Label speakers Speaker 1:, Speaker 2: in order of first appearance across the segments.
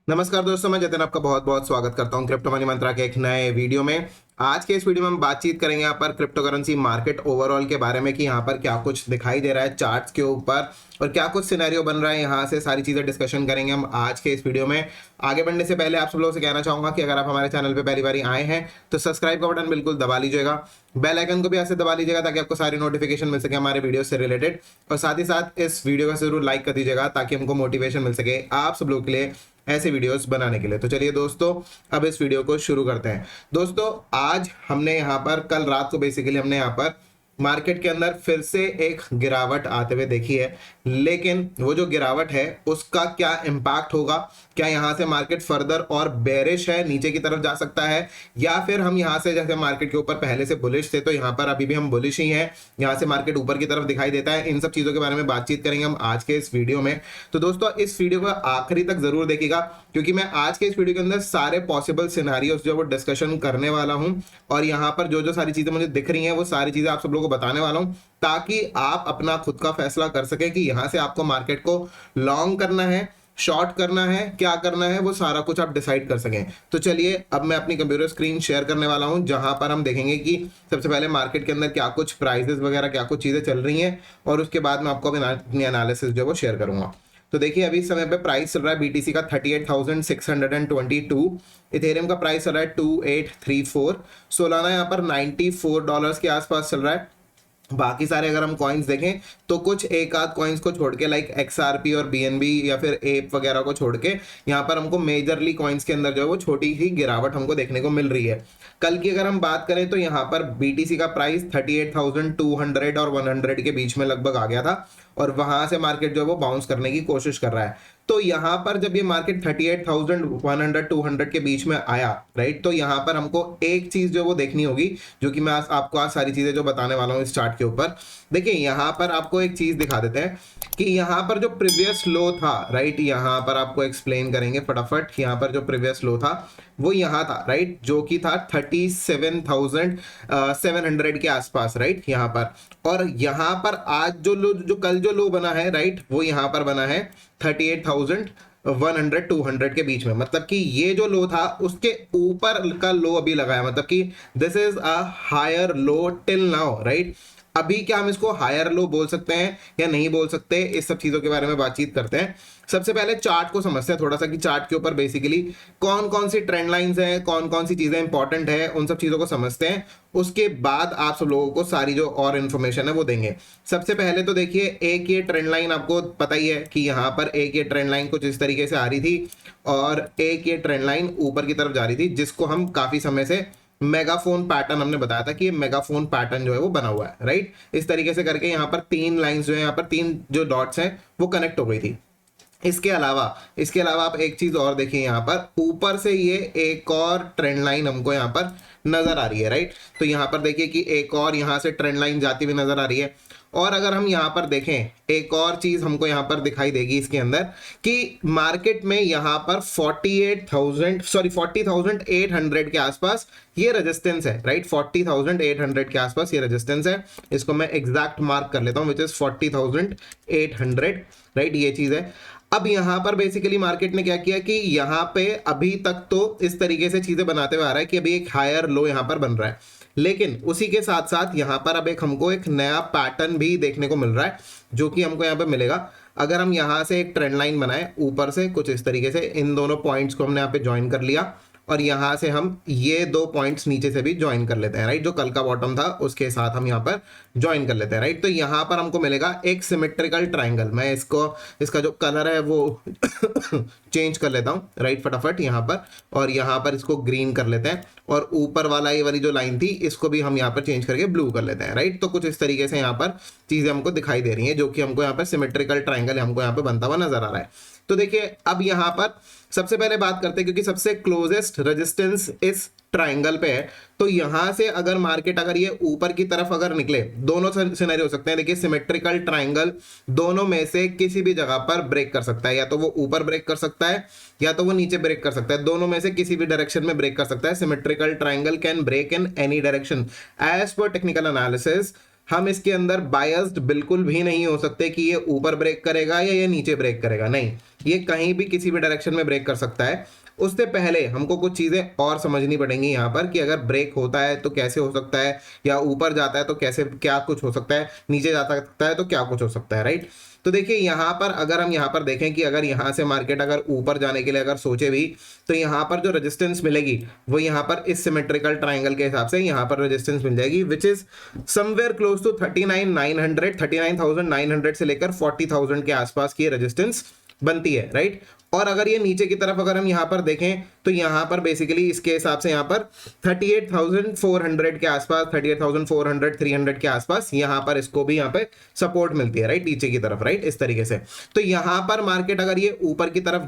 Speaker 1: नमस्कार दोस्तों, मैं जतिन आपका बहुत बहुत स्वागत करता हूं क्रिप्टो मनी मंत्रा के एक नए वीडियो में। आज के इस वीडियो में हम बातचीत करेंगे यहाँ पर क्रिप्टो करेंसी मार्केट ओवरऑल के बारे में कि यहाँ पर क्या कुछ दिखाई दे रहा है चार्ट्स के ऊपर और क्या कुछ सिनेरियो बन रहा है। यहाँ से सारी चीज़ें डिस्कशन करेंगे हम आज के इस वीडियो में। आगे बढ़ने से पहले आप सब लोगों से कहना चाहूँगा कि अगर आप हमारे चैनल पर पहली बार आए हैं तो सब्सक्राइब का बटन बिल्कुल दबा लीजिएगा, बेल आइकन को भी ऐसे दबा लीजिएगा ताकि आपको सारी नोटिफिकेशन मिल सके हमारे वीडियो से रिलेटेड। और साथ ही साथ इस वीडियो को जरूर लाइक कर दीजिएगा ताकि हमको मोटिवेशन मिल सके आप सब लोग के लिए ऐसे वीडियोस बनाने के लिए। तो चलिए दोस्तों, अब इस वीडियो को शुरू करते हैं। दोस्तों, आज हमने यहाँ पर कल रात को बेसिकली हमने यहाँ पर मार्केट के अंदर फिर से एक गिरावट आते हुए देखी है, लेकिन वो जो गिरावट है उसका क्या इम्पैक्ट होगा, क्या यहाँ से मार्केट फर्दर और बेरिश है, नीचे की तरफ जा सकता है, या फिर हम यहाँ से जैसे मार्केट के ऊपर पहले से बुलिश थे तो यहाँ पर अभी भी हम बुलिश ही हैं, यहाँ से मार्केट ऊपर की तरफ दिखाई देता है। इन सब चीज़ों के बारे में बातचीत करेंगे हम आज के इस वीडियो में। तो दोस्तों, इस वीडियो को आखिरी तक जरूर देखिएगा क्योंकि मैं आज के इस वीडियो के अंदर सारे पॉसिबल सिनेरियोस जो वो डिस्कशन करने वाला हूँ और यहाँ पर जो जो सारी चीज़ें मुझे दिख रही हैं वो सारी चीज़ें आप सब लोगों को बताने वाला हूँ ताकि आप अपना खुद का फैसला कर सकें कि यहाँ से आपको मार्केट को लॉन्ग करना है, शॉर्ट करना है, क्या करना है, वो सारा कुछ आप डिसाइड कर सकें। तो चलिए, अब मैं अपनी कंप्यूटर स्क्रीन शेयर करने वाला हूं जहां पर हम देखेंगे कि सबसे पहले मार्केट के अंदर क्या कुछ प्राइसेस वगैरह क्या कुछ चीज़ें चल रही हैं और उसके बाद मैं आपको अपनी एनालिसिस जो वो शेयर करूंगा। तो देखिए, अभी समय पे प्राइस चल रहा है बीटीसी का 38,622, इथेरियम का प्राइस चल रहा है 2834, सोलाना यहाँ पर $94 के आसपास चल रहा है। बाकी सारे अगर हम कॉइन्स देखें तो कुछ एक आध कॉइन्स को छोड़ के लाइक XRP और BNB या फिर एप वगैरह को छोड़ के यहाँ पर हमको मेजरली कॉइन्स के अंदर जो है वो छोटी ही गिरावट हमको देखने को मिल रही है। कल की अगर हम बात करें तो यहाँ पर BTC का प्राइस 38,200 और 100 के बीच में लगभग आ गया था और वहां से मार्केट जो है वो बाउंस करने की कोशिश कर रहा है। तो यहाँ पर जब ये मार्केट 38,100 200 के बीच में आया, राइट, तो यहाँ पर हमको एक चीज जो वो देखनी होगी जो कि मैं आपको आज सारी चीजें जो बताने वाला हूँ इस चार्ट के ऊपर। देखिए, यहाँ पर आपको एक चीज दिखा देते हैं कि यहाँ पर जो प्रीवियस लो था, राइट, यहाँ पर आपको एक्सप्लेन करेंगे फटाफट। यहाँ पर जो प्रीवियस लो था वो यहाँ था, राइट, जो कि था 37,700 के आसपास, राइट, यहाँ पर। और यहाँ पर आज जो कल जो लो बना है, राइट, वो यहाँ पर बना है 38,100 200 के बीच में। मतलब कि ये जो लो था उसके ऊपर का लो अभी लगा है, मतलब कि this is a higher low till now, right. अभी क्या हम इसको हायर लो बोल सकते हैं या नहीं बोल सकते, इस सब चीजों के बारे में बातचीत करते हैं। सबसे पहले चार्ट को समझते हैं थोड़ा सा कि चार्ट के ऊपर बेसिकली कौन कौन सी ट्रेंड लाइंस हैं, कौन कौन सी चीजें इंपॉर्टेंट है, उन सब चीजों को समझते हैं। उसके बाद आप सब लोगों को सारी जो और इन्फॉर्मेशन है वो देंगे। सबसे पहले तो देखिए, एक ये ट्रेंड लाइन आपको पता ही है कि यहाँ पर एक ये ट्रेंड लाइन कुछ इस तरीके से आ रही थी और एक ये ट्रेंड लाइन ऊपर की तरफ जा रही थी, जिसको हम काफी समय से मेगाफोन पैटर्न हमने बताया था कि ये मेगाफोन पैटर्न जो है वो बना हुआ है, राइट। इस तरीके से करके यहाँ पर तीन लाइंस जो है, यहाँ पर तीन जो डॉट्स हैं वो कनेक्ट हो गई थी। इसके अलावा आप एक चीज और देखिए, यहाँ पर ऊपर से ये एक और ट्रेंड लाइन हमको यहाँ पर नजर आ रही है, राइट। तो यहाँ पर देखिए कि एक और यहाँ से ट्रेंड लाइन जाती हुई नजर आ रही है। और अगर हम यहाँ पर देखें, एक और चीज हमको यहाँ पर दिखाई देगी इसके अंदर कि मार्केट में यहाँ पर 40,800 के आसपास ये रेजिस्टेंस है, राइट। 40,800 के आसपास ये रेजिस्टेंस है। इसको मैं एग्जैक्ट मार्क कर लेता हूँ, विच इज 40,800, राइट, ये चीज है। अब यहाँ पर बेसिकली मार्केट ने क्या किया कि यहाँ पे अभी तक तो इस तरीके से चीजें बनाते हुए आ रहा है कि अभी एक हायर लो यहाँ पर बन रहा है, लेकिन उसी के साथ साथ यहाँ पर अब हमको एक नया पैटर्न भी देखने को मिल रहा है जो कि हमको यहाँ पे मिलेगा। अगर हम यहाँ से एक ट्रेंड लाइन बनाए ऊपर से कुछ इस तरीके से, इन दोनों पॉइंट्स को हमने यहाँ पे ज्वाइन कर लिया और यहाँ से हम ये दो पॉइंट्स नीचे से भी ज्वाइन कर लेते हैं, राइट। जो कल का बॉटम था उसके साथ हम यहाँ पर ज्वाइन कर लेते हैं, राइट। तो यहाँ पर हमको मिलेगा एक सिमेट्रिकल ट्राइंगल। मैं इसका जो कलर है वो चेंज कर लेता हूँ, राइट, फटाफट यहाँ पर, और यहाँ पर इसको ग्रीन कर लेते हैं और ऊपर वाला ये वाली जो लाइन थी इसको भी हम यहाँ पर चेंज करके ब्लू कर लेते हैं, राइट। तो कुछ इस तरीके से यहाँ पर चीजें हमको दिखाई दे रही हैं जो कि हमको यहाँ पर सिमेट्रिकल ट्राइंगल हमको यहाँ पर बनता हुआ नजर आ रहा है। तो देखिए, अब यहाँ पर सबसे पहले बात करते हैं क्योंकि सबसे क्लोजेस्ट रेजिस्टेंस इस ट्राइंगल पे है। तो यहां से अगर मार्केट अगर ये ऊपर की तरफ अगर निकले, दोनों सिनेरियो हो सकते हैं। देखिए, सिमेट्रिकल ट्राइंगल दोनों में से किसी भी जगह पर ब्रेक कर सकता है, या तो वो ऊपर ब्रेक कर सकता है या तो वो नीचे ब्रेक कर सकता है। दोनों में से किसी भी डायरेक्शन में ब्रेक कर सकता है। Symmetrical triangle can break in any direction as पर टेक्निकल एनालिसिस। हम इसके अंदर बायस्ड बिल्कुल भी नहीं हो सकते कि ये ऊपर ब्रेक करेगा या ये नीचे ब्रेक करेगा, नहीं, ये कहीं भी किसी भी डायरेक्शन में ब्रेक कर सकता है। उससे पहले हमको कुछ चीज़ें और समझनी पड़ेंगी यहाँ पर कि अगर ब्रेक होता है तो कैसे हो सकता है, या ऊपर जाता है तो कैसे क्या कुछ हो सकता है, नीचे जा सकता है तो क्या कुछ हो सकता है, राइट। तो देखिए यहाँ पर अगर हम यहाँ पर देखें कि अगर यहाँ से मार्केट अगर ऊपर जाने के लिए अगर सोचे भी, तो यहाँ पर जो रेजिस्टेंस मिलेगी वो यहाँ पर इस सिमेट्रिकल ट्राइंगल के हिसाब से यहाँ पर रेजिस्टेंस मिल जाएगी, which is somewhere close to 39,900 से लेकर 40,000 के आसपास की रेजिस्टेंस बनती है, राइट। और अगर ये नीचे की तरफ अगर हम यहाँ पर देखें तो यहाँ पर बेसिकली इसके हिसाब से यहाँ पर 38,400 के आसपास, 38,400 300 के आसपास यहाँ पर इसको भी यहाँ पे सपोर्ट मिलती है, राइट, नीचे की तरफ, राइट, इस तरीके से। तो यहाँ पर मार्केट अगर ये ऊपर की तरफ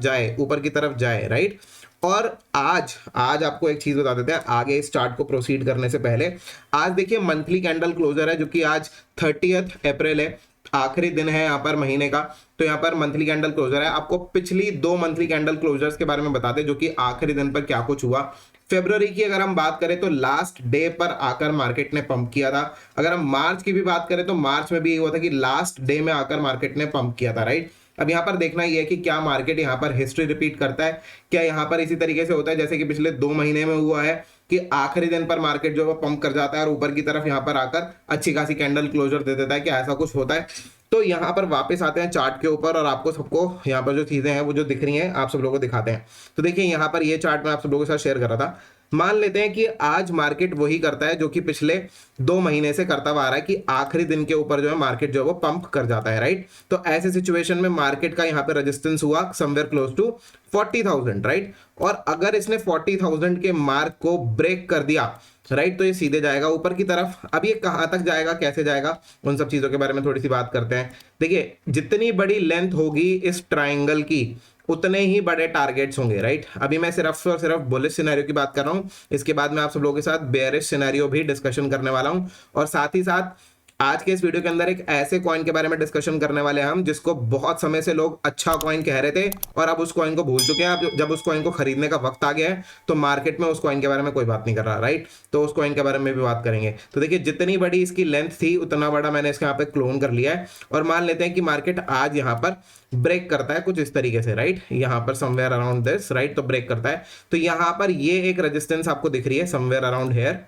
Speaker 1: जाए, राइट। और आज आपको एक चीज बता देते हैं आगे इस चार्ट को प्रोसीड करने से पहले। आज देखिए मंथली कैंडल क्लोजर है जो कि आज 30 अप्रैल है, आखिरी दिन है यहाँ पर महीने का। तो यहाँ पर मंथली कैंडल क्लोजर है। आपको पिछली 2 मंथली कैंडल क्लोजर्स के बारे में बताते जो कि आखिरी दिन पर क्या कुछ हुआ। फरवरी की अगर हम बात करें तो लास्ट डे पर आकर मार्केट ने पंप किया था। अगर हम मार्च की भी बात करें तो मार्च में भी ये हुआ था कि लास्ट डे में आकर मार्केट ने पंप किया था, राइट। अब यहाँ पर देखना ये है कि क्या मार्केट यहाँ पर हिस्ट्री रिपीट करता है, क्या यहाँ पर इसी तरीके से होता है जैसे कि पिछले 2 महीने में हुआ है कि आखिरी दिन पर मार्केट जो है पंप कर जाता है और ऊपर की तरफ यहाँ पर आकर अच्छी खासी कैंडल क्लोजर दे देता है, क्या ऐसा कुछ होता है। तो यहाँ पर वापस आते हैं चार्ट के ऊपर और आपको सबको यहाँ पर जो चीजें हैं वो जो दिख रही हैं आप सब लोगों को दिखाते हैं। तो देखिए यहाँ पर ये चार्ट मैं आप सब लोगों के साथ शेयर कर रहा था। मान लेते हैं कि आज मार्केट वही करता है जो कि पिछले 2 महीने से करता हुआ आ रहा है कि आखिरी दिन के ऊपर जो है मार्केट जो है वो पंप कर जाता है, राइट। तो ऐसे सिचुएशन में मार्केट का यहाँ पे रेजिस्टेंस हुआ समवेयर क्लोज टू 40,000, राइट। और अगर इसने 40,000 के मार्क को ब्रेक कर दिया, राइट, तो ये सीधे जाएगा ऊपर की तरफ। अब ये कहां तक जाएगा, कैसे जाएगा, उन सब चीजों के बारे में थोड़ी सी बात करते हैं। देखिए जितनी बड़ी लेंथ होगी इस ट्राइंगल की उतने ही बड़े टारगेट्स होंगे, राइट। अभी मैं सिर्फ और सिर्फ बुलिश सिनेरियो की बात कर रहा हूं, इसके बाद मैं आप सब लोगों के साथ बेयरिश सिनेरियो भी डिस्कशन करने वाला हूं। और साथ ही साथ आज के इस वीडियो के अंदर एक ऐसे कॉइन के बारे में डिस्कशन करने वाले हैं हम जिसको बहुत समय से लोग अच्छा कॉइन कह रहे थे और अब उस कॉइन को भूल चुके हैं। अब जब उस कॉइन को खरीदने का वक्त आ गया है तो मार्केट में उस कॉइन के बारे में कोई बात नहीं कर रहा, राइट। तो उस कॉइन के बारे में भी बात करेंगे। तो देखिए जितनी बड़ी इसकी लेंथ थी उतना बड़ा मैंने इसके यहाँ पे क्लोन कर लिया है। और मान लेते हैं कि मार्केट आज यहाँ पर ब्रेक करता है कुछ इस तरीके से, राइट, यहाँ पर समवेयर अराउंड दिस, राइट, तो ब्रेक करता है। तो यहाँ पर ये एक रेजिस्टेंस आपको दिख रही है समवेयर अराउंड हेयर,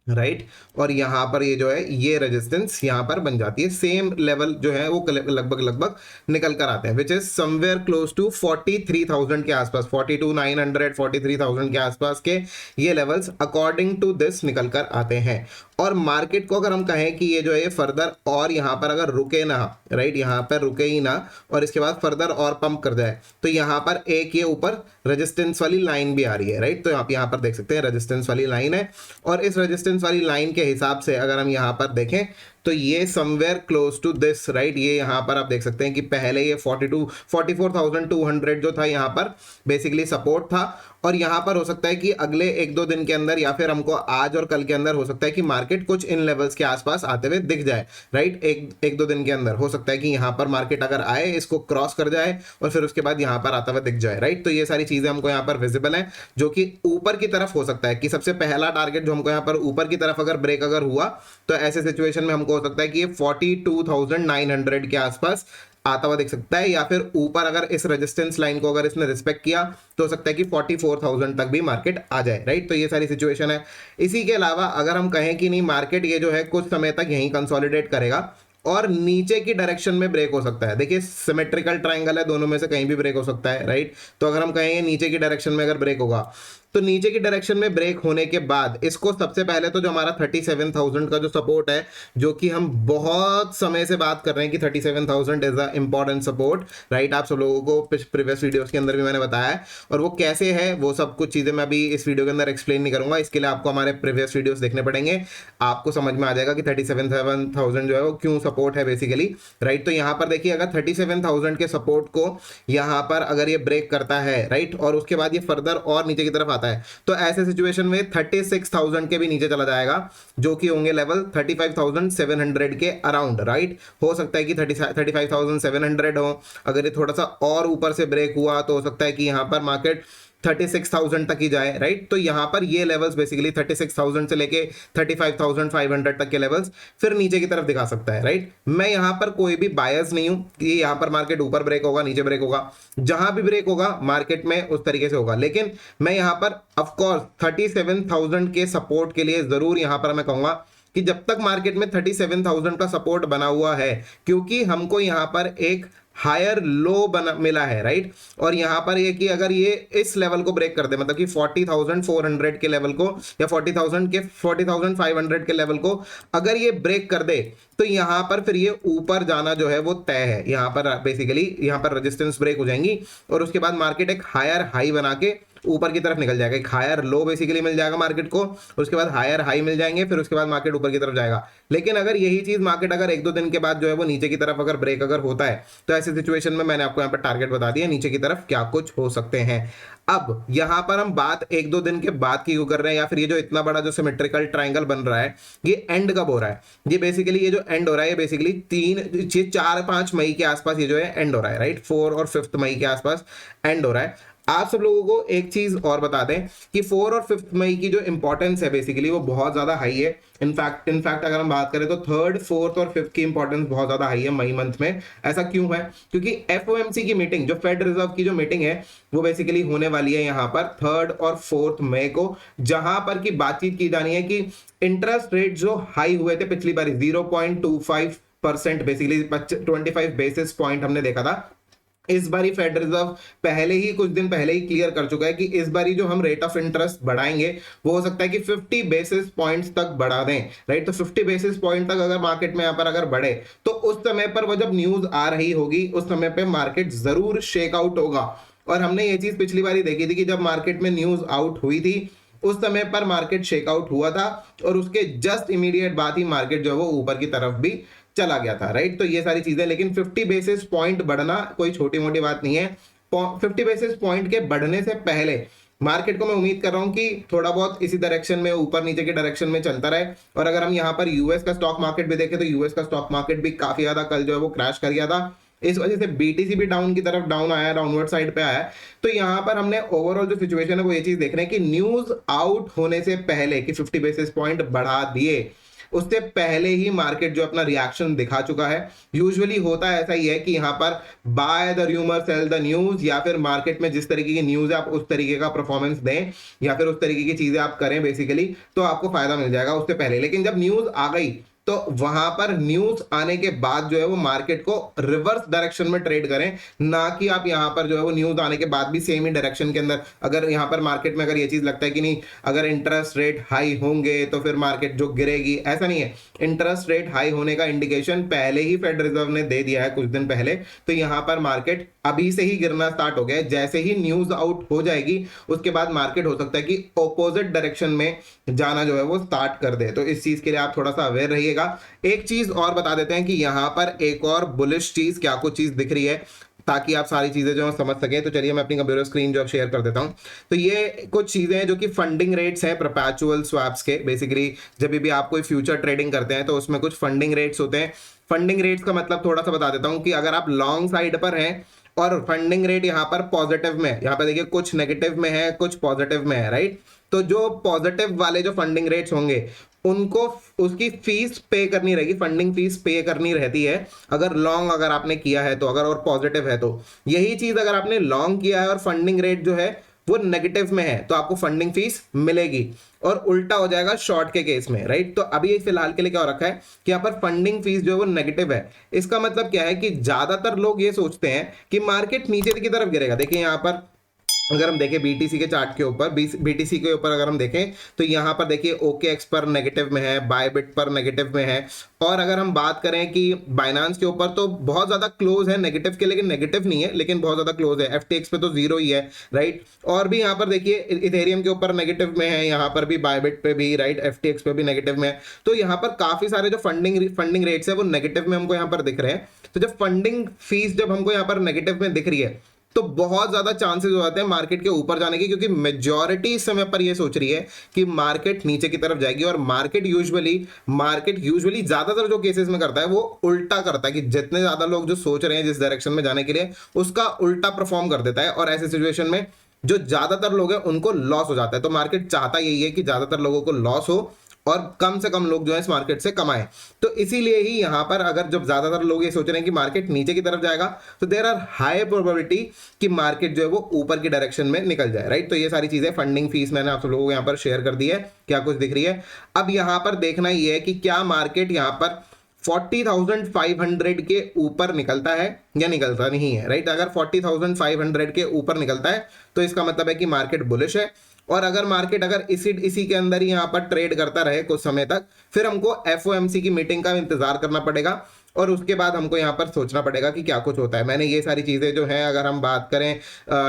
Speaker 1: राइट। और यहाँ पर ये जो है ये रेजिस्टेंस यहाँ पर बन जाती है, सेम लेवल जो है वो लगभग निकल कर आते हैं, which is somewhere close to 43,000 के आसपास, 42,900 43,000 के आसपास के ये लेवल्स अकॉर्डिंग टू दिस निकल कर आते हैं। और मार्केट को अगर हम कहें कि ये जो है फर्दर और यहाँ पर अगर रुके ना, राइट, यहाँ पर रुके ही ना और इसके बाद फर्दर और पंप कर जाए तो यहाँ पर एक ये ऊपर रेजिस्टेंस वाली लाइन भी आ रही है, राइट। तो आप यहाँ पर देख सकते हैं रेजिस्टेंस वाली लाइन है। और इस रेजिस्टेंस वाली लाइन के हिसाब से अगर हम यहाँ पर देखें तो ये somewhere close to this, right, ये यहाँ पर आप देख सकते हैं कि पहले ये 44,200 जो था यहाँ पर बेसिकली सपोर्ट था। और यहाँ पर हो सकता है कि अगले 1-2 दिन के अंदर या फिर हमको आज और कल के अंदर हो सकता है कि मार्केट कुछ इन लेवल्स के आसपास आते हुए दिख जाए, राइट। 1-2 दिन के अंदर हो सकता है कि यहाँ पर मार्केट अगर आए इसको क्रॉस कर जाए और फिर उसके बाद यहाँ पर आता हुआ दिख जाए, राइट। तो ये सारी चीजें हमको यहाँ पर विजिबल है जो कि ऊपर की तरफ हो सकता है कि सबसे पहला टारगेट जो हमको यहाँ पर ऊपर की तरफ अगर ब्रेक अगर हुआ तो ऐसे सिचुएशन में हमको हो सकता है कि ये 42,900 के आसपास आता हुआ दिख सकता है, या फिर ऊपर अगर इस रेजिस्टेंस लाइन को अगर इसने रिस्पेक्ट किया तो हो सकता है कि 44,000 तक भी मार्केट आ जाए, राइट। तो ये सारी सिचुएशन है। इसी के अलावा अगर हम कहें कि नहीं मार्केट ये जो है कुछ समय तक यहीं कंसोलिडेट करेगा और नीचे की डायरेक्शन में ब्रेक हो सकता है। देखिए सिमेट्रिकल ट्रायंगल है, दोनों में से कहीं भी ब्रेक हो सकता है, राइट। तो अगर हम कहेंगे नीचे की डायरेक्शन में अगर ब्रेक होगा तो नीचे की डायरेक्शन में ब्रेक होने के बाद इसको सबसे पहले तो जो हमारा 37,000 का जो सपोर्ट है जो कि हम बहुत समय से बात कर रहे हैं कि 37,000 is a important support, right. आप सब लोगों को प्रीवियस वीडियोस के अंदर भी मैंने बताया है और वो कैसे है वो सब कुछ चीजें मैं अभी इस वीडियो के अंदर एक्सप्लेन नहीं करूंगा। इसके लिए आपको हमारे प्रीवियस वीडियोस देखने पड़ेंगे, आपको समझ में आ जाएगा कि 37,000 जो है वो क्यों सपोर्ट है बेसिकली, राइट। तो यहाँ पर देखिए अगर 37,000 के सपोर्ट को यहाँ पर अगर ये ब्रेक करता है, राइट, और उसके बाद ये फर्दर और नीचे की तरफ है तो ऐसे सिचुएशन में 36,000 के भी नीचे चला जाएगा जो कि होंगे लेवल 35,700 के अराउंड, राइट। हो सकता है कि 35,700 हो। अगर ये थोड़ा सा और ऊपर से ब्रेक हुआ तो हो सकता है कि यहां पर मार्केट 36,000 तक ही जाए, राइट। तो यहाँ पर ये लेवल्स बेसिकली 36,000 से लेके 35,500 तक के लेवल्स फिर नीचे की तरफ दिखा सकता है, राइट। मैं यहाँ पर कोई भी बायस नहीं हूं कि यहाँ पर मार्केट ऊपर ब्रेक होगा नीचे ब्रेक होगा, जहां भी ब्रेक होगा मार्केट में उस तरीके से होगा। लेकिन मैं यहाँ पर ऑफकोर्स 37,000 के सपोर्ट के लिए जरूर यहाँ पर मैं कहूंगा कि जब तक मार्केट में 37,000 का सपोर्ट बना हुआ है, क्योंकि हमको यहाँ पर एक हायर लो बना मिला है, राइट। और यहां पर ये कि अगर ये इस लेवल को ब्रेक कर दे, मतलब कि 40,400 के लेवल को या 40,500 के लेवल को अगर ये ब्रेक कर दे, तो यहां पर फिर ये ऊपर जाना जो है वो तय है। यहां पर बेसिकली यहां पर रेजिस्टेंस ब्रेक हो जाएंगी और उसके बाद मार्केट एक हायर हाई बना के ऊपर की तरफ निकल जाएगा। एक हायर लो बेसिकली मिल जाएगा मार्केट को, उसके बाद हायर हाई मिल जाएंगे, फिर उसके बाद मार्केट ऊपर की तरफ जाएगा। लेकिन अगर यही चीज मार्केट अगर 1-2 दिन के बाद जो है वो नीचे की तरफ अगर ब्रेक अगर होता है, तो ऐसी सिचुएशन में मैंने आपको यहाँ पर टारगेट बता दिया नीचे की तरफ क्या कुछ हो सकते हैं। अब यहां पर हम बात 1-2 दिन के बाद की क्यों कर रहे हैं, या फिर ये जो इतना बड़ा जो सिमेट्रिकल ट्रायंगल बन रहा है ये एंड कब हो रहा है? ये बेसिकली ये जो एंड हो रहा है ये बेसिकली 4-5 मई के आसपास ये जो है एंड हो रहा है, राइट। 4 और 5 मई के आसपास एंड हो रहा है। आप सब लोगों को एक चीज और बता दें कि 4 और 5 मई की जो इंपॉर्टेंस है बेसिकली वो बहुत ज्यादा हाई है। इनफैक्ट अगर हम बात करें तो 3rd, 4th और 5th की इंपॉर्टेंस बहुत ज्यादा हाई है मई मंथ में। ऐसा क्यों है? क्योंकि एफओएमसी की मीटिंग, जो फेड रिजर्व की जो मीटिंग है वो बेसिकली होने वाली है यहाँ पर 3rd और 4th मई को, जहां पर की बातचीत की जानी है कि इंटरेस्ट रेट जो हाई हुए थे पिछली बार 0.25% बेसिकली 25 बेसिस पॉइंट हमने देखा था, इस बारी फेड रिजर्व पहले ही कुछ दिन पहले ही क्लियर कर चुका है कि इस बारी जो हम रेट ऑफ इंटरेस्ट बढ़ाएंगे वो हो सकता है कि 50 बेसिस पॉइंट्स तक बढ़ा दें, राइट। तो 50 बेसिस पॉइंट तक अगर मार्केट में यहाँ पर अगर बढ़े तो उस समय पर वो जब न्यूज आ रही होगी उस समय पे मार्केट जरूर शेक आउट होगा। और हमने ये चीज पिछली बारी देखी थी कि जब मार्केट में न्यूज आउट हुई थी उस समय पर मार्केट शेक आउट हुआ था और उसके जस्ट इमीडिएट बाद ही मार्केट जो है वो ऊपर की तरफ भी चला गया था, राइट। तो ये सारी चीजें, लेकिन 50 बेसिस पॉइंट बढ़ना कोई छोटी मोटी बात नहीं है। 50 बेसिस पॉइंट के बढ़ने से पहले मार्केट को मैं उम्मीद कर रहा हूं कि थोड़ा बहुत इसी डायरेक्शन में ऊपर नीचे के डायरेक्शन में चलता रहे। और अगर हम यहाँ पर यूएस का स्टॉक मार्केट भी देखें तो यूएस का स्टॉक मार्केट भी काफी ज्यादा कल जो है वो क्रैश कर गया था, इस वजह से बीटीसी भी डाउन की तरफ डाउन आया, डाउनवर्ड साइड पे आया। तो यहाँ पर हमने ओवरऑल जो सिचुएशन है वो ये चीज देख रहे हैं कि न्यूज आउट होने से पहले कि 50 बेसिस पॉइंट बढ़ा दिए उससे पहले ही मार्केट जो अपना रिएक्शन दिखा चुका है। यूजुअली होता है ऐसा ही है कि यहाँ पर by the rumour cell the news, या फिर मार्केट में जिस तरीके की न्यूज है आप उस तरीके का परफॉर्मेंस दें या फिर उस तरीके की चीजें आप करें बेसिकली, तो आपको फायदा मिल जाएगा उससे पहले। लेकिन जब न्यूज आ गई तो वहां पर न्यूज आने के बाद जो है वो मार्केट को रिवर्स डायरेक्शन में ट्रेड करें, ना कि आप यहां पर जो है वो न्यूज आने के बाद भी सेम ही डायरेक्शन के अंदर। अगर यहां पर मार्केट में अगर ये चीज लगता है कि नहीं अगर इंटरेस्ट रेट हाई होंगे तो फिर मार्केट जो गिरेगी, ऐसा नहीं है। इंटरेस्ट रेट हाई होने का इंडिकेशन पहले ही फेड रिजर्व ने दे दिया है कुछ दिन पहले। तो यहां पर मार्केट अभी से ही गिरना स्टार्ट हो गया है। जैसे ही न्यूज आउट हो जाएगी उसके बाद मार्केट हो सकता है कि ऑपोजिट डायरेक्शन में जाना जो है वो स्टार्ट कर दे। तो इस चीज के लिए आप थोड़ा सा अवेयर रहिएगा। एक चीज और बता देते हैं कि यहां पर एक और बुलिश चीज क्या कुछ चीज दिख रही है ताकि आप सारी चीजें जो समझ सके। तो चलिए मैं अपनी कंप्यूटर स्क्रीन जो शेयर कर देता हूं। तो ये कुछ चीजें हैं जो कि फंडिंग रेट्स हैं परपेचुअल स्वैप्स के। बेसिकली जब भी आप कोई फ्यूचर ट्रेडिंग करते हैं तो उसमें कुछ फंडिंग रेट्स होते हैं। फंडिंग रेट्स का मतलब थोड़ा सा बता देता हूं कि अगर आप लॉन्ग साइड पर हैं और फंडिंग रेट यहाँ पर पॉजिटिव में, यहाँ पर देखिए कुछ नेगेटिव में है कुछ पॉजिटिव में है, राइट। तो जो पॉजिटिव वाले जो फंडिंग रेट्स होंगे उनको उसकी फीस पे करनी रहेगी, फंडिंग फीस पे करनी रहती है अगर लॉन्ग अगर आपने किया है तो, अगर और पॉजिटिव है तो। यही चीज अगर आपने लॉन्ग किया है और फंडिंग रेट जो है वो नेगेटिव में है तो आपको फंडिंग फीस मिलेगी, और उल्टा हो जाएगा शॉर्ट के केस में, राइट। तो अभी फिलहाल के लिए क्या हो रखा है कि यहाँ पर फंडिंग फीस जो है वो नेगेटिव है। इसका मतलब क्या है कि ज्यादातर लोग ये सोचते हैं कि मार्केट नीचे की तरफ गिरेगा। देखिए यहाँ पर अगर हम देखें बीटीसी के चार्ट के ऊपर, बीटीसी के ऊपर अगर हम देखें तो यहाँ पर देखिए ओकेएक्स पर नेगेटिव में है, बायबिट पर नेगेटिव में है, और अगर हम बात करें कि बाइनांस के ऊपर तो बहुत ज्यादा क्लोज है नेगेटिव के, लेकिन नेगेटिव नहीं है लेकिन बहुत ज्यादा क्लोज है। एफटीएक्स पे तो जीरो ही है, राइट। और भी यहाँ पर देखिए इथेरियम के ऊपर नेगेटिव में है, यहाँ पर भी बायबिट पे भी, राइट, एफटीएक्स पे भी नेगेटिव में है। तो यहाँ पर काफी सारे जो फंडिंग रेट्स है वो नेगेटिव में हमको यहाँ पर दिख रहे हैं। तो जब फंडिंग फीस जब हमको यहाँ पर नेगेटिव में दिख रही है तो बहुत ज्यादा चांसेस हो जाते हैं मार्केट के ऊपर जाने की, क्योंकि मेजॉरिटी इस समय पर ये सोच रही है कि मार्केट नीचे की तरफ जाएगी। और मार्केट यूजुअली ज्यादातर जो केसेस में करता है वो उल्टा करता है कि जितने ज्यादा लोग जो सोच रहे हैं जिस डायरेक्शन में जाने के लिए उसका उल्टा परफॉर्म कर देता है। और ऐसे सिचुएशन में जो ज्यादातर लोग हैं उनको लॉस हो जाता है। तो मार्केट चाहता यही है कि ज्यादातर लोगों को लॉस हो और कम से कम लोग जो है इस मार्केट से कमाएं। तो इसीलिए ही यहां पर अगर जब ज्यादातर लोग ये सोच रहे हैं कि मार्केट नीचे की तरफ जाएगा, तो देयर आर हाई प्रोबेबिलिटी कि मार्केट जो है वो ऊपर की डायरेक्शन में निकल जाए, राइट। तो ये सारी चीजें, फंडिंग फीस मैंने आप लोगों को यहाँ पर शेयर कर दी है, क्या कुछ दिख रही है। अब यहां पर देखना ये है कि क्या मार्केट यहां पर 40,500 के ऊपर निकलता है या निकलता नहीं है, राइट। अगर 40,500 के ऊपर निकलता है तो इसका मतलब है कि मार्केट बुलिश है। और अगर मार्केट अगर इसी के अंदर ही यहां पर ट्रेड करता रहे कुछ समय तक, फिर हमको एफओएमसी की मीटिंग का इंतजार करना पड़ेगा और उसके बाद हमको यहाँ पर सोचना पड़ेगा कि क्या कुछ होता है। मैंने ये सारी चीजें जो हैं, अगर हम बात करें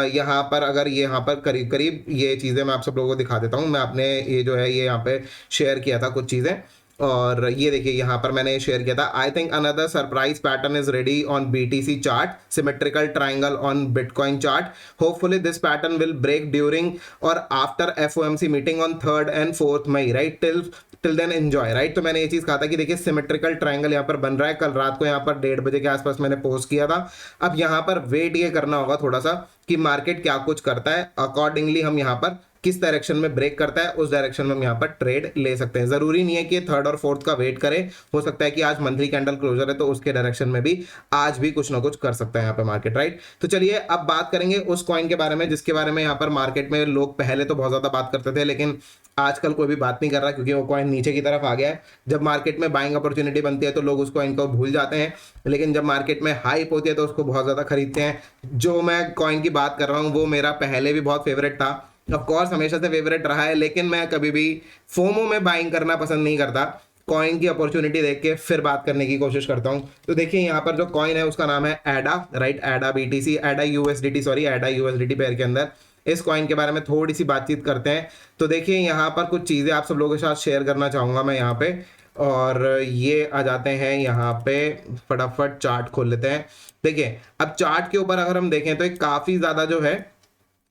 Speaker 1: यहाँ पर, अगर ये यहाँ पर करीब करीब ये चीजें मैं आप सब लोगों को दिखा देता हूँ। मैं अपने ये जो है ये यहाँ पे शेयर किया था कुछ चीजें, और ये देखिए यहाँ पर मैंने शेयर किया था। I think another surprise pattern is ready on BTC chart, symmetrical triangle on bitcoin chart. Hopefully this pattern will break during और after FOMC meeting on 3rd and 4th May, right. Till then enjoy, right. तो मैंने ये चीज कहा था कि देखिए symmetrical triangle यहाँ पर बन रहा है। कल रात को यहाँ पर 1:30 बजे के आसपास मैंने पोस्ट किया था। अब यहाँ पर वेट ये करना होगा थोड़ा सा कि मार्केट क्या कुछ करता है, अकॉर्डिंगली हम यहाँ पर किस डायरेक्शन में ब्रेक करता है उस डायरेक्शन में हम यहाँ पर ट्रेड ले सकते हैं। जरूरी नहीं है कि 3rd और 4th का वेट करें, हो सकता है कि आज मंथली कैंडल क्लोजर है तो उसके डायरेक्शन में भी आज भी कुछ ना कुछ कर सकता है यहाँ पे मार्केट, राइट। तो चलिए अब बात करेंगे उस कॉइन के बारे में जिसके बारे में यहाँ पर मार्केट में लोग पहले तो बहुत ज्यादा बात करते थे, लेकिन आजकल कोई भी बात नहीं कर रहा क्योंकि वो कॉइन नीचे की तरफ आ गया है। जब मार्केट में बाइंग अपॉर्चुनिटी बनती है तो लोग उस कॉइन को भूल जाते हैं, लेकिन जब मार्केट में हाइप होती है तो उसको बहुत ज्यादा खरीदते हैं। जो मैं कॉइन की बात कर रहा हूँ वो मेरा पहले भी बहुत फेवरेट था, ऑफ कोर्स हमेशा से फेवरेट रहा है, लेकिन मैं कभी भी फोमो में बाइंग करना पसंद नहीं करता। कॉइन की अपॉर्चुनिटी देख के फिर बात करने की कोशिश करता हूं। तो देखिए यहाँ पर जो कॉइन है उसका नाम है एडा, राइट। एडा बीटीसी, एडा यूएसडीटी, सॉरी एडा यूएसडीटी पेयर के अंदर इस कॉइन के बारे में थोड़ी सी बातचीत करते हैं। तो देखिए यहाँ पर कुछ चीजें आप सब लोगों के साथ शेयर करना चाहूंगा मैं यहाँ पे, और ये आ जाते हैं यहाँ पे, फटाफट चार्ट खोल लेते हैं। देखिए अब चार्ट के ऊपर अगर हम देखें तो एक काफी ज्यादा जो है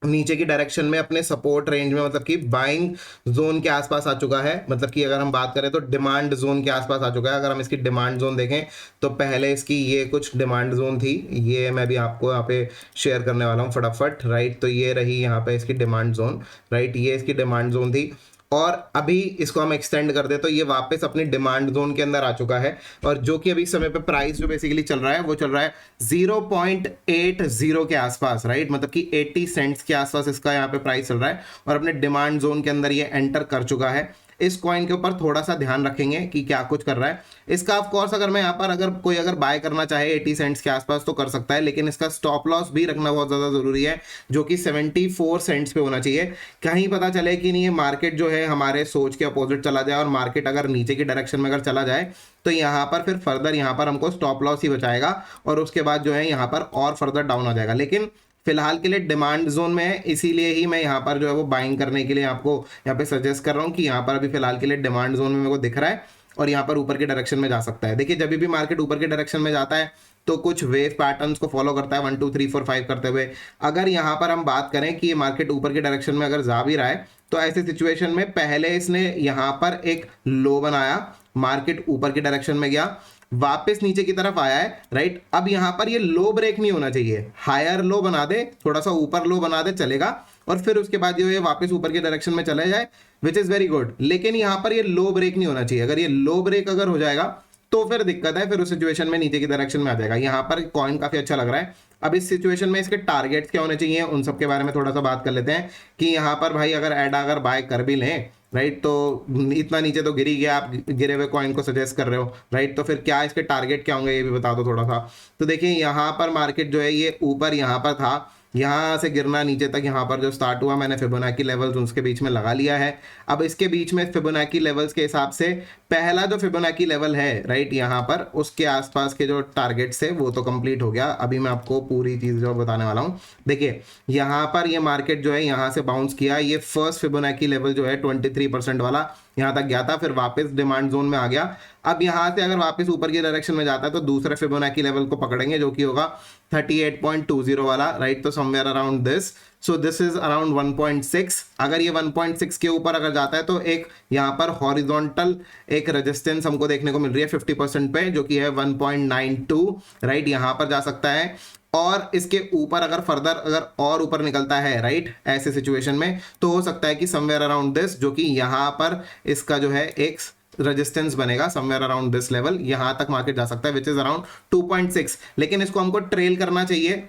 Speaker 1: नीचे की डायरेक्शन में अपने सपोर्ट रेंज में, मतलब कि बाइंग जोन के आसपास आ चुका है। मतलब कि अगर हम बात करें तो डिमांड जोन के आसपास आ चुका है। अगर हम इसकी डिमांड जोन देखें तो पहले इसकी ये कुछ डिमांड जोन थी, ये मैं भी आपको यहाँ पे शेयर करने वाला हूँ फटाफट, राइट। तो ये रही यहाँ पे इसकी डिमांड जोन, राइट। ये इसकी डिमांड जोन थी और अभी इसको हम एक्सटेंड कर दे तो ये वापस अपनी डिमांड जोन के अंदर आ चुका है। और जो कि अभी समय पे प्राइस जो बेसिकली चल रहा है वो चल रहा है 0.80 के आसपास, राइट। मतलब कि 80 सेंट्स के आसपास इसका यहाँ पे प्राइस चल रहा है और अपने डिमांड जोन के अंदर ये एंटर कर चुका है। इस कॉइन के ऊपर थोड़ा सा ध्यान रखेंगे कि क्या कुछ कर रहा है इसका। ऑफ कोर्स अगर मैं यहाँ पर अगर कोई अगर बाय करना चाहे 80 सेंट्स के आसपास तो कर सकता है, लेकिन इसका स्टॉप लॉस भी रखना बहुत ज़्यादा ज़रूरी है जो कि 74 सेंट्स पे होना चाहिए। कहीं पता चले कि नहीं ये मार्केट जो है हमारे सोच के अपोजिट चला जाए और मार्केट अगर नीचे की डायरेक्शन में अगर चला जाए तो यहाँ पर फिर फर्दर यहाँ पर हमको स्टॉप लॉस ही बचाएगा और उसके बाद जो है यहाँ पर और फर्दर डाउन आ जाएगा। लेकिन फिलहाल के लिए डिमांड जोन में है, इसीलिए ही मैं यहाँ पर जो है वो बाइंग करने के लिए आपको यहाँ पे सजेस्ट कर रहा हूँ कि यहाँ पर अभी फिलहाल के लिए डिमांड जोन में मेरे को दिख रहा है और यहाँ पर ऊपर के डायरेक्शन में जा सकता है। देखिए जब भी मार्केट ऊपर के डायरेक्शन में जाता है तो कुछ वेव पैटर्न्स को फॉलो करता है 1 2 3 4 5 करते हुए। अगर यहाँ पर हम बात करें कि ये मार्केट ऊपर के डायरेक्शन में अगर जा भी रहा है तो ऐसे सिचुएशन में पहले इसने यहाँ पर एक लो बनाया, मार्केट ऊपर के डायरेक्शन में गया, वापस नीचे की तरफ आया है, राइट। अब यहां पर ये लो ब्रेक नहीं होना चाहिए, हायर लो बना दे, थोड़ा सा ऊपर लो बना दे चलेगा और फिर उसके बाद ये वापस ऊपर के डायरेक्शन में चले जाए, विच इज वेरी गुड। लेकिन यहां पर ये लो ब्रेक नहीं होना चाहिए। अगर ये लो ब्रेक अगर हो जाएगा तो फिर दिक्कत है, फिर उस सिचुएशन में नीचे की डायरेक्शन में आ जाएगा। यहाँ पर कॉइन काफी अच्छा लग रहा है। अब इस सिचुएशन में इसके टारगेट्स क्या होने चाहिए उन सब के बारे में थोड़ा सा बात कर लेते हैं कि यहाँ पर भाई अगर एडा अगर बाय कर भी लें, राइट, तो इतना नीचे तो गिर ही गया, आप गिरे हुए कॉइन को सजेस्ट कर रहे हो, राइट। तो फिर क्या इसके टारगेट क्या होंगे ये भी बता दो थोड़ा सा। तो देखिए यहाँ पर मार्केट जो है ये ऊपर यहाँ पर था, यहाँ से गिरना नीचे तक यहाँ पर जो स्टार्ट हुआ, मैंने फिबोनाची लेवल्स उसके बीच में लगा लिया है। अब इसके बीच में फिबोनाची लेवल्स के हिसाब से पहला जो फिबोनाची लेवल है, राइट, यहाँ पर उसके आसपास के जो टारगेट्स है वो तो कंप्लीट हो गया। अभी मैं आपको पूरी चीज जो बताने वाला हूँ। देखिए यहाँ पर ये मार्केट जो है यहाँ से बाउंस किया, ये फर्स्ट फिबोनाची लेवल जो है 23% वाला यहाँ तक गया था, फिर वापस डिमांड जोन में आ गया। अब यहाँ से अगर वापस ऊपर की डायरेक्शन में जाता है तो दूसरे फिबोनाची लेवल को पकड़ेंगे जो कि होगा 38.20 वाला, राइट। तो somewhere around this, so this is around 1.6। अगर ये 1.6 के ऊपर अगर जाता है तो एक यहाँ पर हॉरिजॉन्टल एक रेजिस्टेंस हमको देखने को मिल रही है 50% पे, जो कि है 1.92, राइट, यहाँ पर जा सकता है। और इसके ऊपर अगर फर्दर अगर और ऊपर निकलता है राइट, ऐसे सिचुएशन में तो हो सकता है कि समवेयर अराउंड दिस, जो कि यहाँ पर इसका जो है एक रेजिस्टेंस बनेगा समवेयर अराउंड दिस लेवल, यहां तक मार्केट जा सकता है विच इज अराउंड 2.6। लेकिन इसको हमको ट्रेल करना चाहिए,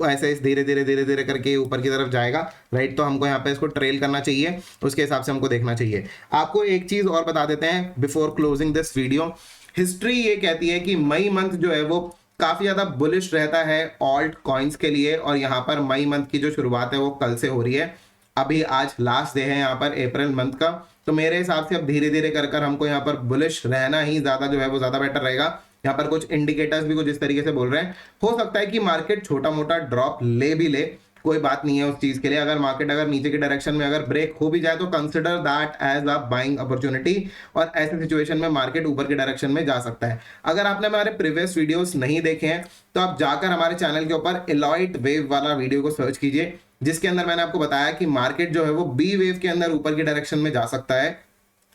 Speaker 1: ऐसे धीरे धीरे धीरे धीरे करके ऊपर की तरफ जाएगा राइट, तो हमको यहाँ पे इसको ट्रेल करना चाहिए, उसके हिसाब से हमको देखना चाहिए। आपको एक चीज और बता देते हैं before closing this video, history ये कहती है कि मई मंथ जो है वो काफी ज्यादा बुलिश रहता है ऑल्ट कॉइन्स के लिए, और यहाँ पर मई मंथ की जो शुरुआत है वो कल से हो रही है, अभी आज लास्ट डे है यहाँ पर अप्रैल मंथ का, तो मेरे हिसाब से अब धीरे धीरे कर हमको यहाँ पर बुलिश रहना ही ज्यादा जो है वो ज्यादा बेटर रहेगा। यहाँ पर कुछ इंडिकेटर्स भी कुछ इस तरीके से बोल रहे हैं, हो सकता है कि मार्केट छोटा मोटा ड्रॉप ले भी ले, कोई बात नहीं है उस चीज के लिए। अगर मार्केट अगर नीचे की डायरेक्शन में अगर ब्रेक हो भी जाए तो consider that as a buying opportunity, और ऐसे सिचुएशन में मार्केट ऊपर की डायरेक्शन में जा सकता है। अगर आपने हमारे प्रीवियस वीडियोस नहीं देखे हैं तो आप जाकर हमारे चैनल के ऊपर एलॉयड वेव वाला वीडियो को सर्च कीजिए, जिसके अंदर मैंने आपको बताया कि मार्केट जो है वो बी वेव के अंदर ऊपर की डायरेक्शन में जा सकता है,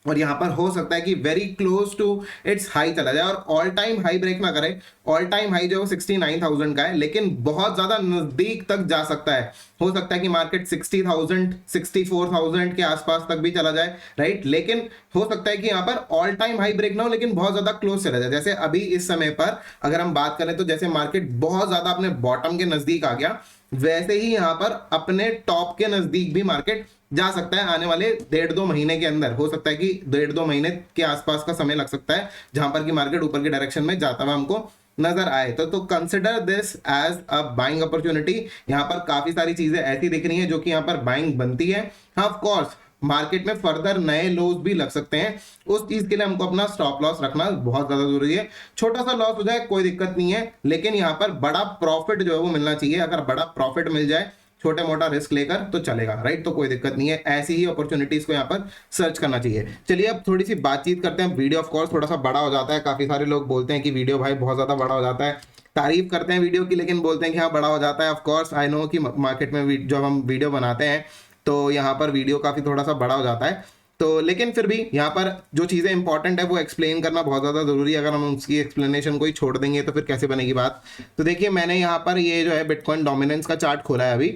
Speaker 1: और यहां पर हो सकता है कि very close to its high चला जाए और ऑल टाइम हाई ब्रेक ना करे। ऑल टाइम हाई जो है 69,000 का है, लेकिन बहुत ज्यादा नजदीक तक जा सकता है, हो सकता है कि मार्केट 60,000 64,000 के आसपास तक भी चला जाए राइट, लेकिन हो सकता है कि यहाँ पर ऑल टाइम हाई ब्रेक ना हो लेकिन बहुत ज्यादा क्लोज चला जाए। जैसे अभी इस समय पर अगर हम बात करें तो जैसे मार्केट बहुत ज्यादा अपने बॉटम के नजदीक आ गया, वैसे ही यहाँ पर अपने टॉप के नजदीक भी मार्केट जा सकता है आने वाले 1.5-2 महीने के अंदर। हो सकता है कि 1.5-2 महीने के आसपास का समय लग सकता है जहां पर कि मार्केट ऊपर की डायरेक्शन में जाता हुआ हमको नजर आए, तो consider this as a buying opportunity. यहाँ पर काफी सारी चीजें ऐसी दिख रही हैं जो कि यहाँ पर बाइंग बनती है। हाँ ऑफ कोर्स मार्केट में फर्दर नए लोज भी लग सकते हैं, उस चीज के लिए हमको अपना स्टॉप लॉस रखना बहुत ज्यादा जरूरी है। छोटा सा लॉस हो जाए कोई दिक्कत नहीं है, लेकिन यहाँ पर बड़ा प्रॉफिट जो है वो मिलना चाहिए। अगर बड़ा प्रॉफिट मिल जाए छोटे मोटा रिस्क लेकर तो चलेगा राइट, तो कोई दिक्कत नहीं है, ऐसी ही अपॉर्चुनिटीज को यहाँ पर सर्च करना चाहिए। चलिए अब थोड़ी सी बातचीत करते हैं। वीडियो ऑफ कोर्स थोड़ा सा बड़ा हो जाता है, काफी सारे लोग बोलते हैं कि वीडियो भाई बहुत ज्यादा बड़ा हो जाता है, तारीफ करते हैं वीडियो की लेकिन बोलते हैं कि हाँ बड़ा हो जाता है। ऑफ कोर्स आई नो कि मार्केट में जब हम वीडियो बनाते हैं तो यहाँ पर वीडियो काफी थोड़ा सा बड़ा हो जाता है, तो लेकिन फिर भी यहाँ पर जो चीज़ें इंपॉर्टेंट है वो एक्सप्लेन करना बहुत ज़्यादा ज़रूरी है। अगर हम उसकी एक्सप्लेनेशन को ही छोड़ देंगे तो फिर कैसे बनेगी बात। तो देखिए मैंने यहाँ पर ये जो है बिटकॉइन डोमिनेंस का चार्ट खोला है अभी,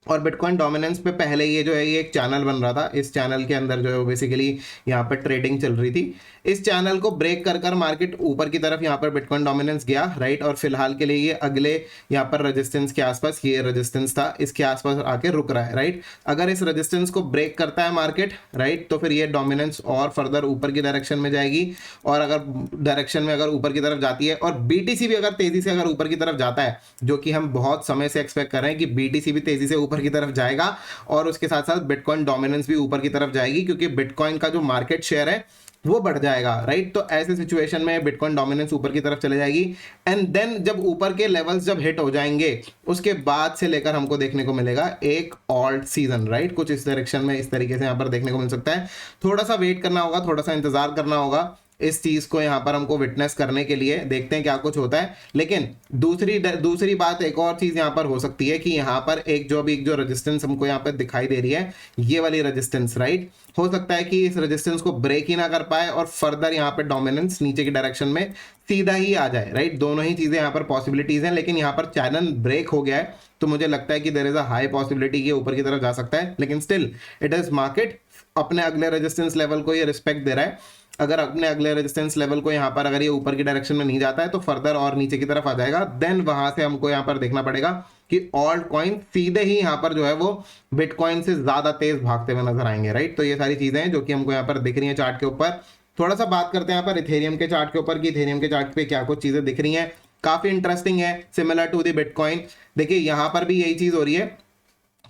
Speaker 1: और बिटकॉइन डोमिनेंस पे पहले ये जो है ये एक चैनल बन रहा था, इस चैनल के अंदर जो है बेसिकली यहाँ पर ट्रेडिंग चल रही थी। इस चैनल को ब्रेक कर मार्केट ऊपर की तरफ यहाँ पर बिटकॉइन डोमिनेंस गया राइट, और फिलहाल के लिए ये अगले यहाँ पर रेजिस्टेंस के आसपास, ये रेजिस्टेंस था इसके आसपास आके रुक रहा है राइट। अगर इस रेजिस्टेंस को ब्रेक करता है मार्केट राइट तो फिर ये डोमिनेंस और फर्दर ऊपर की डायरेक्शन में जाएगी, और अगर डायरेक्शन में अगर ऊपर की तरफ जाती है और बीटीसी भी अगर तेजी से अगर ऊपर की तरफ जाता है, जो कि हम बहुत समय से एक्सपेक्ट कर रहे हैं कि बीटीसी भी तेजी से ऊपर की तरफ जाएगा, और उसके साथ साथ बिटकॉइन डोमिनेंस भी ऊपर की तरफ जाएगी क्योंकि बिटकॉइन का जो मार्केट शेयर है वो बढ़ जाएगा राइट। तो ऐसे सिचुएशन में बिटकॉइन डोमिनेंस ऊपर की तरफ चले जाएगी, एंड देन जब ऊपर के लेवल्स जब हिट हो जाएंगे उसके बाद से लेकर हमको देखने को मिलेगा एक ऑल्ट सीजन राइट, कुछ इस डायरेक्शन में इस तरीके से यहाँ पर देखने को मिल सकता है। थोड़ा सा वेट करना होगा, थोड़ा सा इंतजार करना होगा इस चीज को यहाँ पर हमको विटनेस करने के लिए, देखते हैं क्या कुछ होता है। लेकिन दूसरी बात एक और चीज यहाँ पर हो सकती है कि यहाँ पर एक जो रेजिस्टेंस हमको यहाँ पर दिखाई दे रही है, ये वाली रेजिस्टेंस राइट, हो सकता है कि इस रेजिस्टेंस को ब्रेक ही ना कर पाए और फर्दर यहाँ पर डोमिनेंस नीचे की डायरेक्शन में सीधा ही आ जाए राइट। दोनों ही चीजें यहाँ पर पॉसिबिलिटीज हैं, लेकिन यहाँ पर चैनल ब्रेक हो गया है तो मुझे लगता है कि there is a high possibility कि ऊपर की तरफ जा सकता है, लेकिन स्टिल इट इज मार्केट अपने अगले रेजिस्टेंस लेवल को ये रिस्पेक्ट दे रहा है। अगर अपने अगले रेजिस्टेंस लेवल को यहाँ पर अगर ये ऊपर की डायरेक्शन में नहीं जाता है तो फर्दर और नीचे की तरफ आ जाएगा, देन वहां से हमको यहाँ पर देखना पड़ेगा कि ऑल्ट कॉइन सीधे ही यहाँ पर जो है वो बिटकॉइन से ज्यादा तेज भागते हुए नजर आएंगे राइट। तो ये सारी चीजें हैं जो कि हमको यहाँ पर दिख रही है चार्ट के ऊपर। थोड़ा सा बात करते हैं यहाँ पर इथेरियम के चार्ट के ऊपर कि इथेरियम के चार्ट पे क्या कुछ चीजें दिख रही हैं, काफी इंटरेस्टिंग है, सिमिलर टू द बिटकॉइन। देखिए यहाँ पर भी यही चीज हो रही है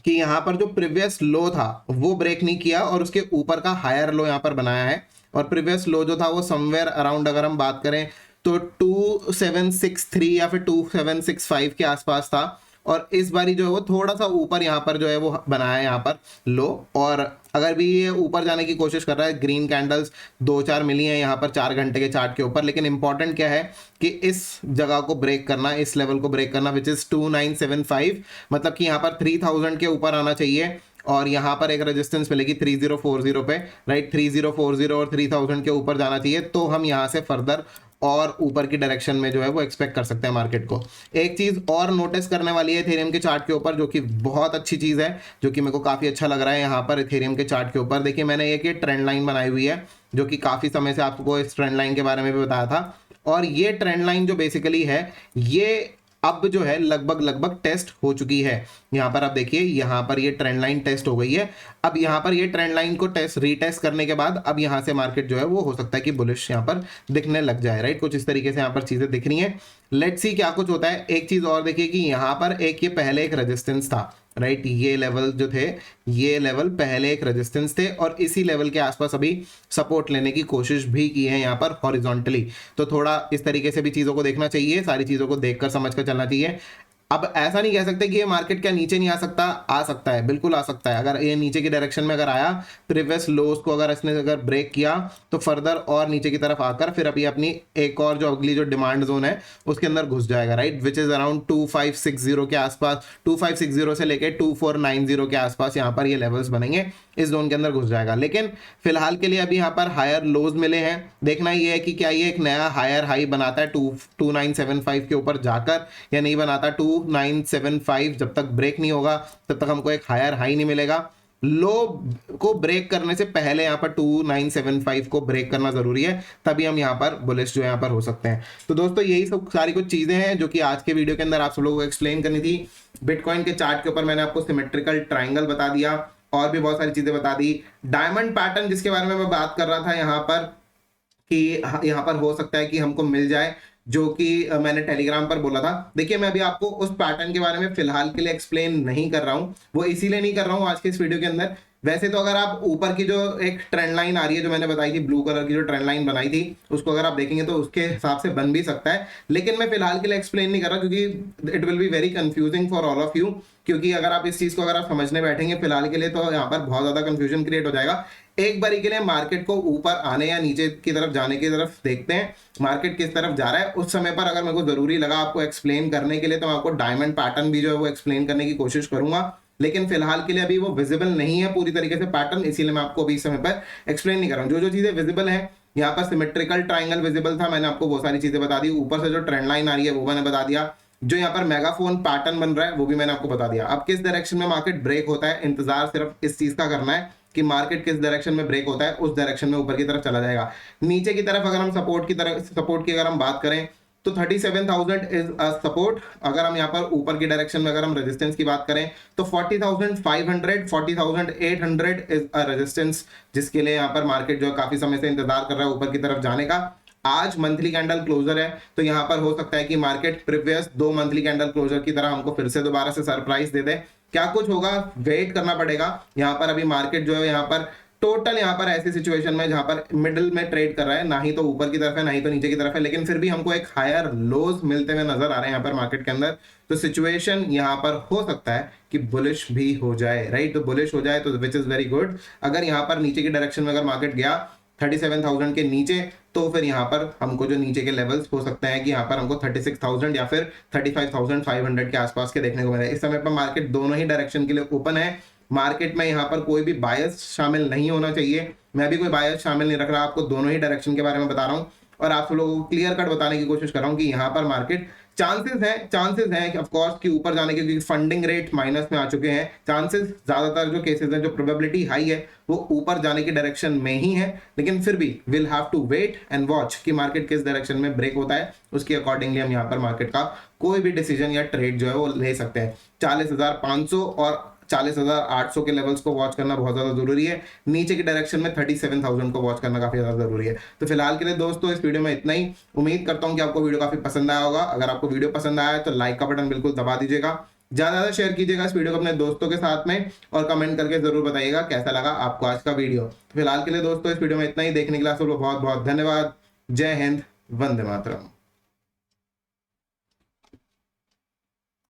Speaker 1: कि यहाँ पर जो प्रीवियस लो था वो ब्रेक नहीं किया और उसके ऊपर का हायर लो यहाँ पर बनाया है, और प्रीवियस लो जो था वो समवेयर अराउंड अगर हम बात करें तो 2763 या फिर 2765 के आसपास था, और इस बारी जो है वो थोड़ा सा ऊपर यहाँ पर जो है वो बनाया है यहाँ पर लो, और अगर भी ये ऊपर जाने की कोशिश कर रहा है, ग्रीन कैंडल्स 2-4 मिली हैं यहाँ पर 4 घंटे के चार्ट के ऊपर, लेकिन इंपॉर्टेंट क्या है कि इस जगह को ब्रेक करना, इस लेवल को ब्रेक करना विच इज 2975, मतलब कि यहाँ पर 3000 के ऊपर आना चाहिए, और यहाँ पर एक रेजिस्टेंस मिलेगी 3040 पे राइट, 3040 और 3000 के ऊपर जाना चाहिए, तो हम यहाँ से फर्दर और ऊपर की डायरेक्शन में जो है वो एक्सपेक्ट कर सकते हैं मार्केट को। एक चीज और नोटिस करने वाली है इथेरियम के चार्ट के ऊपर, जो कि बहुत अच्छी चीज है, जो कि मेरे को काफी अच्छा लग रहा है यहाँ पर इथेरियम के चार्ट के ऊपर। देखिए मैंने एक ये ट्रेंड लाइन बनाई हुई है, जो कि काफी समय से आपको इस ट्रेंड लाइन के बारे में भी बताया था, और ये ट्रेंड लाइन जो बेसिकली है ये अब जो है लगभग टेस्ट हो चुकी है। यहाँ पर आप देखिए, यहाँ पर ये ट्रेंड लाइन टेस्ट हो गई है। अब यहाँ पर ये ट्रेंड लाइन को रीटेस्ट करने के बाद अब यहाँ से मार्केट जो है वो हो सकता है कि बुलिश यहाँ पर दिखने लग जाए, राइट। कुछ इस तरीके से यहाँ पर चीजें दिख रही हैं। लेट्स सी क्या कुछ होता है। एक चीज और देखिए कि यहाँ पर एक ये पहले एक रेजिस्टेंस था, राइट। ये लेवल जो थे, ये लेवल पहले एक रेजिस्टेंस थे, और इसी लेवल के आसपास अभी सपोर्ट लेने की कोशिश भी की है यहाँ पर हॉरिजॉन्टली। तो थोड़ा इस तरीके से भी चीजों को देखना चाहिए, सारी चीजों को देखकर समझकर चलना चाहिए। अब ऐसा नहीं कह सकते कि ये मार्केट क्या नीचे नहीं आ सकता है, बिल्कुल आ सकता है। अगर ये नीचे की डायरेक्शन में अगर आया, प्रीवियस लोज को अगर इसने अगर ब्रेक किया, तो फर्दर और नीचे की तरफ आकर फिर अभी अपनी एक और जो अगली जो डिमांड जोन है उसके अंदर घुस जाएगा, राइट, विच इज अराउंड 2560 के आसपास। 2560 से लेके 2490 के आसपास यहाँ पर ये लेवल्स बनेंगे, इस जोन के अंदर घुस जाएगा। लेकिन फिलहाल के लिए अभी यहाँ पर हायर लोज मिले हैं। देखना ये है कि क्या ये एक नया हायर हाई बनाता है 2975 के ऊपर जाकर, या नहीं बनाता। 2975 जब तक ब्रेक नहीं होगा तब तक हमको एक हायर हाई नहीं मिलेगा। लो को ब्रेक करने से पहले यहाँ पर 2975 को ब्रेक करना जरूरी है, तभी हम यहाँ पर बुलिश जो यहाँ पर हो सकते हैं। तो दोस्तों यही सब सारी कुछ चीजें हैं जो कि आज के वीडियो के अंदर आप सब लोगों को एक्सप्लेन करनी थी। बिटकॉइन के चार्ट के ऊपर मैंने आपको सिमेट्रिकल ट्राइंगल बता दिया, और भी बहुत सारी चीजें बता दी। डायमंड पैटर्न जिसके बारे में मैं बात कर रहा था यहाँ पर, कि यहाँ पर हो सकता है कि हमको मिल जाए, जो कि मैंने टेलीग्राम पर बोला था। देखिए मैं अभी आपको उस पैटर्न के बारे में फिलहाल के लिए एक्सप्लेन नहीं कर रहा हूँ, वो इसीलिए नहीं कर रहा हूँ आज के इस वीडियो के अंदर। वैसे तो अगर आप ऊपर की जो एक ट्रेंड लाइन आ रही है जो मैंने बताई थी, ब्लू कलर की जो ट्रेंड लाइन बनाई थी, उसको अगर आप देखेंगे तो उसके हिसाब से बन भी सकता है, लेकिन मैं फिलहाल के लिए एक्सप्लेन नहीं कर रहा, क्योंकि it will be very confusing for all of you. क्योंकि अगर आप इस चीज को अगर आप समझने बैठेंगे फिलहाल के लिए, तो यहाँ पर बहुत ज्यादा कंफ्यूजन क्रिएट हो जाएगा। एक बारी के लिए मार्केट को ऊपर आने या नीचे की तरफ जाने की तरफ देखते हैं, मार्केट किस तरफ जा रहा है। उस समय पर अगर मेरे को जरूरी लगा आपको एक्सप्लेन करने के लिए, तो मैं आपको डायमंड पैटर्न भी जो है वो एक्सप्लेन करने की कोशिश करूंगा। लेकिन फिलहाल के लिए अभी वो विजिबल नहीं है पूरी तरीके से पैटर्न, इसीलिए मैं आपको अभी इस समय पर एक्सप्लेन नहीं कर रहा हूं। जो जो चीजें विजिबल है, यहाँ पर सिमेट्रिकल ट्राइंगल विजिबल था, मैंने आपको वो सारी चीजें बता दी। ऊपर से जो ट्रेंड लाइन आ रही है वो मैंने बता दिया। जो यहाँ पर मेगाफोन पैटर्न बन रहा है वो भी मैंने आपको बता दिया। अब किस डायरेक्शन में मार्केट ब्रेक होता है, इंतजार सिर्फ इस चीज का करना है कि मार्केट किस डायरेक्शन में ब्रेक होता है, उस डायरेक्शन में ऊपर की तरफ चला जाएगा। नीचे की तरफ अगर हम सपोर्ट की अगर हम बात करें, तो 37,000 इज अ सपोर्ट। अगर हम यहाँ पर ऊपर की डायरेक्शन में अगर हम रेजिस्टेंस की बात करें, तो 40,500 40,800 इज अ रेजिस्टेंस, जिसके लिए यहाँ पर मार्केट जो है काफी समय से इंतजार कर रहा है ऊपर की तरफ जाने का। आज मंथली कैंडल क्लोजर है, तो यहाँ पर हो सकता है कि market previous 2 monthly candle closure की तरह हमको फिर से दोबारा से सरप्राइज दे दे। क्या कुछ होगा, वेट करना पड़ेगा। यहाँ पर अभी मार्केट जो है यहाँ पर टोटल यहाँ पर ऐसी सिचुएशन में जहां पर मिडिल में ट्रेड कर रहा है, ना ही तो ऊपर की तरफ है ना ही तो नीचे की तरफ है, लेकिन फिर भी हमको एक हायर लोज मिलते हुए नजर आ रहे हैं यहाँ पर मार्केट के अंदर। तो सिचुएशन यहाँ पर हो सकता है कि बुलिश भी हो जाए, राइट। तो बुलिश हो जाए तो विच इज वेरी गुड। अगर यहाँ पर नीचे की डायरेक्शन में अगर मार्केट गया 37,000 के नीचे, तो फिर यहाँ पर हमको जो नीचे के लेवल्स हो सकते हैं कि यहाँ पर हमको 36,000 या फिर 35,500 के आसपास के देखने को मिले। इस समय पर मार्केट दोनों ही डायरेक्शन के लिए ओपन है। मार्केट में यहाँ पर कोई भी बायस शामिल नहीं होना चाहिए। मैं भी कोई बायस शामिल नहीं रख रहा, आपको दोनों ही डायरेक्शन के बारे में बता रहा हूँ, और आप सब लोगों को क्लियर कट बताने की कोशिश कर रहा हूँ कि यहाँ पर मार्केट चांसेस हैं ऑफ कोर्स कि ऊपर जाने के, क्योंकि फंडिंग रेट माइनस में आ चुके हैं। चांसेस ज्यादातर जो केसेस हैं, जो प्रोबेबिलिटी हाई है, वो ऊपर जाने की डायरेक्शन में ही है। लेकिन फिर भी will have to wait and watch कि मार्केट किस डायरेक्शन में ब्रेक होता है, उसके अकॉर्डिंगली हम यहाँ पर मार्केट का कोई भी डिसीजन या ट्रेड जो है वो ले सकते हैं। 40,500 और 40,800 के लेवल्स को वॉच करना बहुत ज्यादा जरूरी है। नीचे की डायरेक्शन में 37,000 को वॉच करना काफी ज्यादा जरूरी है। तो फिलहाल के लिए दोस्तों इस वीडियो में इतना ही। उम्मीद करता हूं कि आपको वीडियो काफी पसंद आया होगा। अगर आपको वीडियो पसंद आया है तो लाइक का बटन बिल्कुल दबा दीजिएगा, ज्यादा शेयर कीजिएगा इस वीडियो को अपने दोस्तों के साथ में, और कमेंट करके जरूर बताइएगा कैसा लगा आपको आज का वीडियो। फिलहाल के लिए दोस्तों इस वीडियो में इतना ही। देखने के लिए आप सबको बहुत बहुत धन्यवाद। जय हिंद, वंदे मातरम।